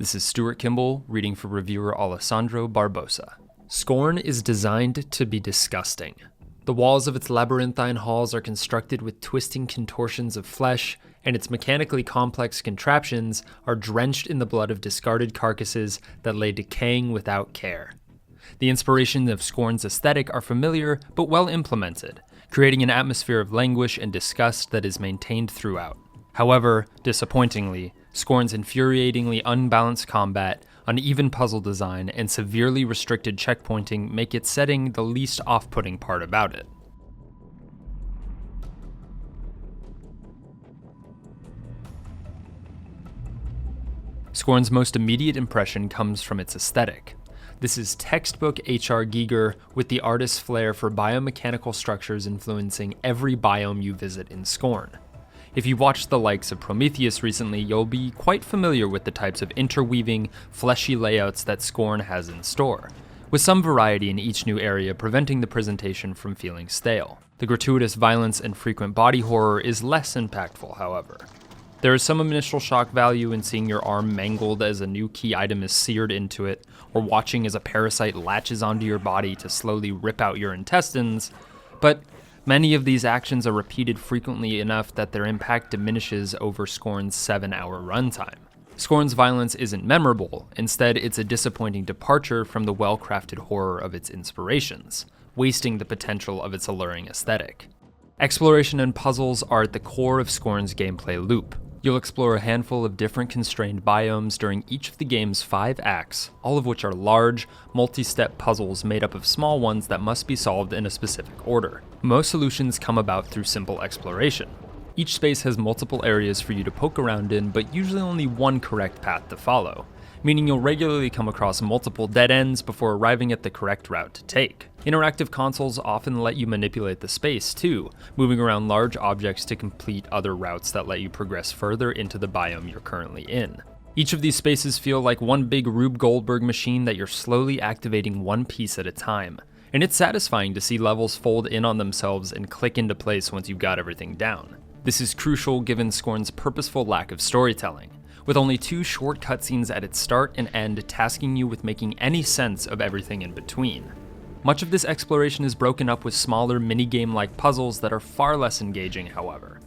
This is Stuart Kimball, reading for reviewer Alessandro Barbosa. Scorn is designed to be disgusting. The walls of its labyrinthine halls are constructed with twisting contortions of flesh, and its mechanically complex contraptions are drenched in the blood of discarded carcasses that lay decaying without care. The inspirations of Scorn's aesthetic are familiar but well implemented, creating an atmosphere of languish and disgust that is maintained throughout. However, disappointingly, Scorn's infuriatingly unbalanced combat, uneven puzzle design, and severely restricted checkpointing make its setting the least off-putting part about it. Scorn's most immediate impression comes from its aesthetic. This is textbook H.R. Giger with the artist's flair for biomechanical structures influencing every biome you visit in Scorn. If you've watched the likes of Prometheus recently, you'll be quite familiar with the types of interweaving, fleshy layouts that Scorn has in store, with some variety in each new area preventing the presentation from feeling stale. The gratuitous violence and frequent body horror is less impactful, however. There is some initial shock value in seeing your arm mangled as a new key item is seared into it, or watching as a parasite latches onto your body to slowly rip out your intestines, but many of these actions are repeated frequently enough that their impact diminishes over Scorn's 7-hour runtime. Scorn's violence isn't memorable, instead it's a disappointing departure from the well-crafted horror of its inspirations, wasting the potential of its alluring aesthetic. Exploration and puzzles are at the core of Scorn's gameplay loop. You'll explore a handful of different constrained biomes during each of the game's 5 acts, all of which are large, multi-step puzzles made up of small ones that must be solved in a specific order. Most solutions come about through simple exploration. Each space has multiple areas for you to poke around in, but usually only one correct path to follow, meaning you'll regularly come across multiple dead ends before arriving at the correct route to take. Interactive consoles often let you manipulate the space too, moving around large objects to complete other routes that let you progress further into the biome you're currently in. Each of these spaces feel like one big Rube Goldberg machine that you're slowly activating one piece at a time, and it's satisfying to see levels fold in on themselves and click into place once you've got everything down. This is crucial given Scorn's purposeful lack of storytelling, with only 2 short cutscenes at its start and end tasking you with making any sense of everything in between. Much of this exploration is broken up with smaller minigame-like puzzles that are far less engaging, however.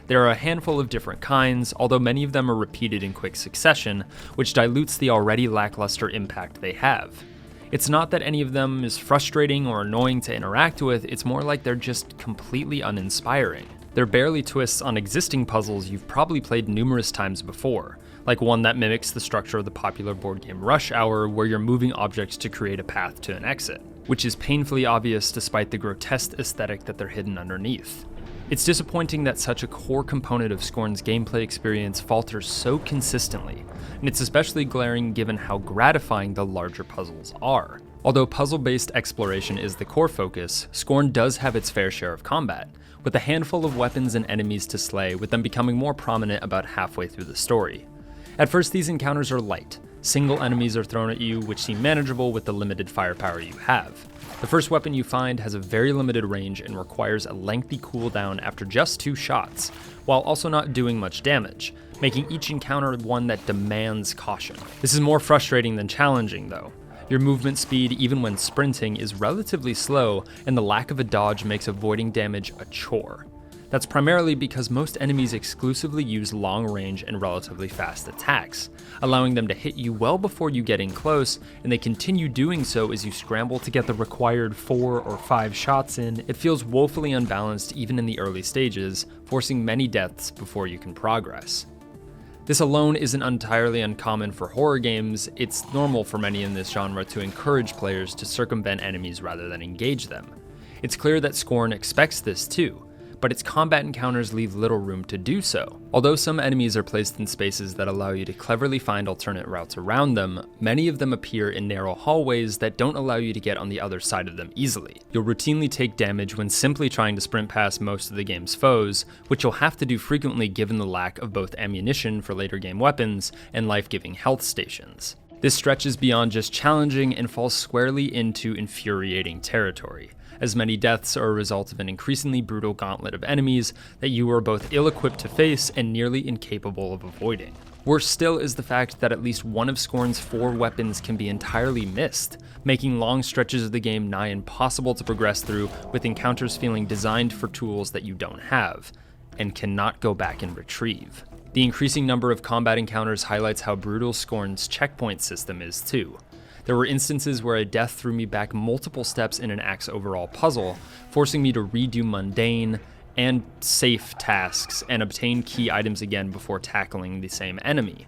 There are a handful of different kinds, although many of them are repeated in quick succession, which dilutes the already lackluster impact they have. It's not that any of them is frustrating or annoying to interact with, it's more like they're just completely uninspiring. They're barely twists on existing puzzles you've probably played numerous times before, like one that mimics the structure of the popular board game Rush Hour, where you're moving objects to create a path to an exit, which is painfully obvious despite the grotesque aesthetic that they're hidden underneath. It's disappointing that such a core component of Scorn's gameplay experience falters so consistently, and it's especially glaring given how gratifying the larger puzzles are. Although puzzle-based exploration is the core focus, Scorn does have its fair share of combat, with a handful of weapons and enemies to slay, with them becoming more prominent about halfway through the story. At first, these encounters are light. Single enemies are thrown at you, which seem manageable with the limited firepower you have. The first weapon you find has a very limited range and requires a lengthy cooldown after just 2 shots, while also not doing much damage, making each encounter one that demands caution. This is more frustrating than challenging, though. Your movement speed, even when sprinting, is relatively slow, and the lack of a dodge makes avoiding damage a chore. That's primarily because most enemies exclusively use long-range and relatively fast attacks, allowing them to hit you well before you get in close, and they continue doing so as you scramble to get the required 4 or 5 shots in. It feels woefully unbalanced even in the early stages, forcing many deaths before you can progress. This alone isn't entirely uncommon for horror games. It's normal for many in this genre to encourage players to circumvent enemies rather than engage them. It's clear that Scorn expects this too, but its combat encounters leave little room to do so. Although some enemies are placed in spaces that allow you to cleverly find alternate routes around them, many of them appear in narrow hallways that don't allow you to get on the other side of them easily. You'll routinely take damage when simply trying to sprint past most of the game's foes, which you'll have to do frequently given the lack of both ammunition for later game weapons and life-giving health stations. This stretches beyond just challenging and falls squarely into infuriating territory, as many deaths are a result of an increasingly brutal gauntlet of enemies that you are both ill-equipped to face and nearly incapable of avoiding. Worse still is the fact that at least one of Scorn's 4 weapons can be entirely missed, making long stretches of the game nigh impossible to progress through, with encounters feeling designed for tools that you don't have, and cannot go back and retrieve. The increasing number of combat encounters highlights how brutal Scorn's checkpoint system is too. There were instances where a death threw me back multiple steps in an axe overall puzzle, forcing me to redo mundane and safe tasks and obtain key items again before tackling the same enemy.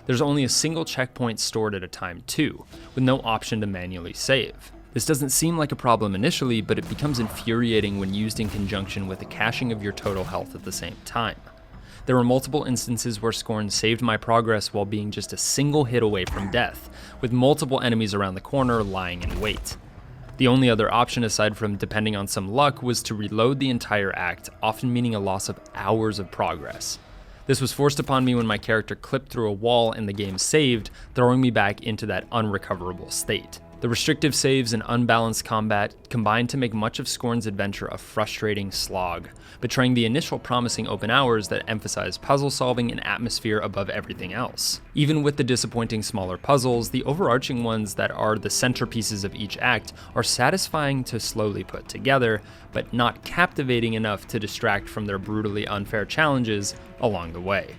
There's only a single checkpoint stored at a time too, with no option to manually save. This doesn't seem like a problem initially, but it becomes infuriating when used in conjunction with the caching of your total health at the same time. There were multiple instances where Scorn saved my progress while being just a single hit away from death, with multiple enemies around the corner lying in wait. The only other option aside from depending on some luck was to reload the entire act, often meaning a loss of hours of progress. This was forced upon me when my character clipped through a wall and the game saved, throwing me back into that unrecoverable state. The restrictive saves and unbalanced combat combined to make much of Scorn's adventure a frustrating slog, betraying the initial promising open hours that emphasize puzzle solving and atmosphere above everything else. Even with the disappointing smaller puzzles, the overarching ones that are the centerpieces of each act are satisfying to slowly put together, but not captivating enough to distract from their brutally unfair challenges along the way.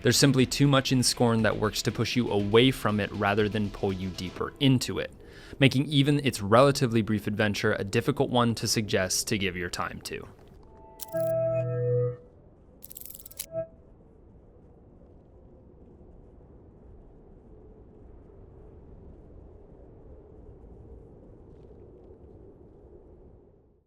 There's simply too much in Scorn that works to push you away from it rather than pull you deeper into it, making even its relatively brief adventure a difficult one to suggest to give your time to.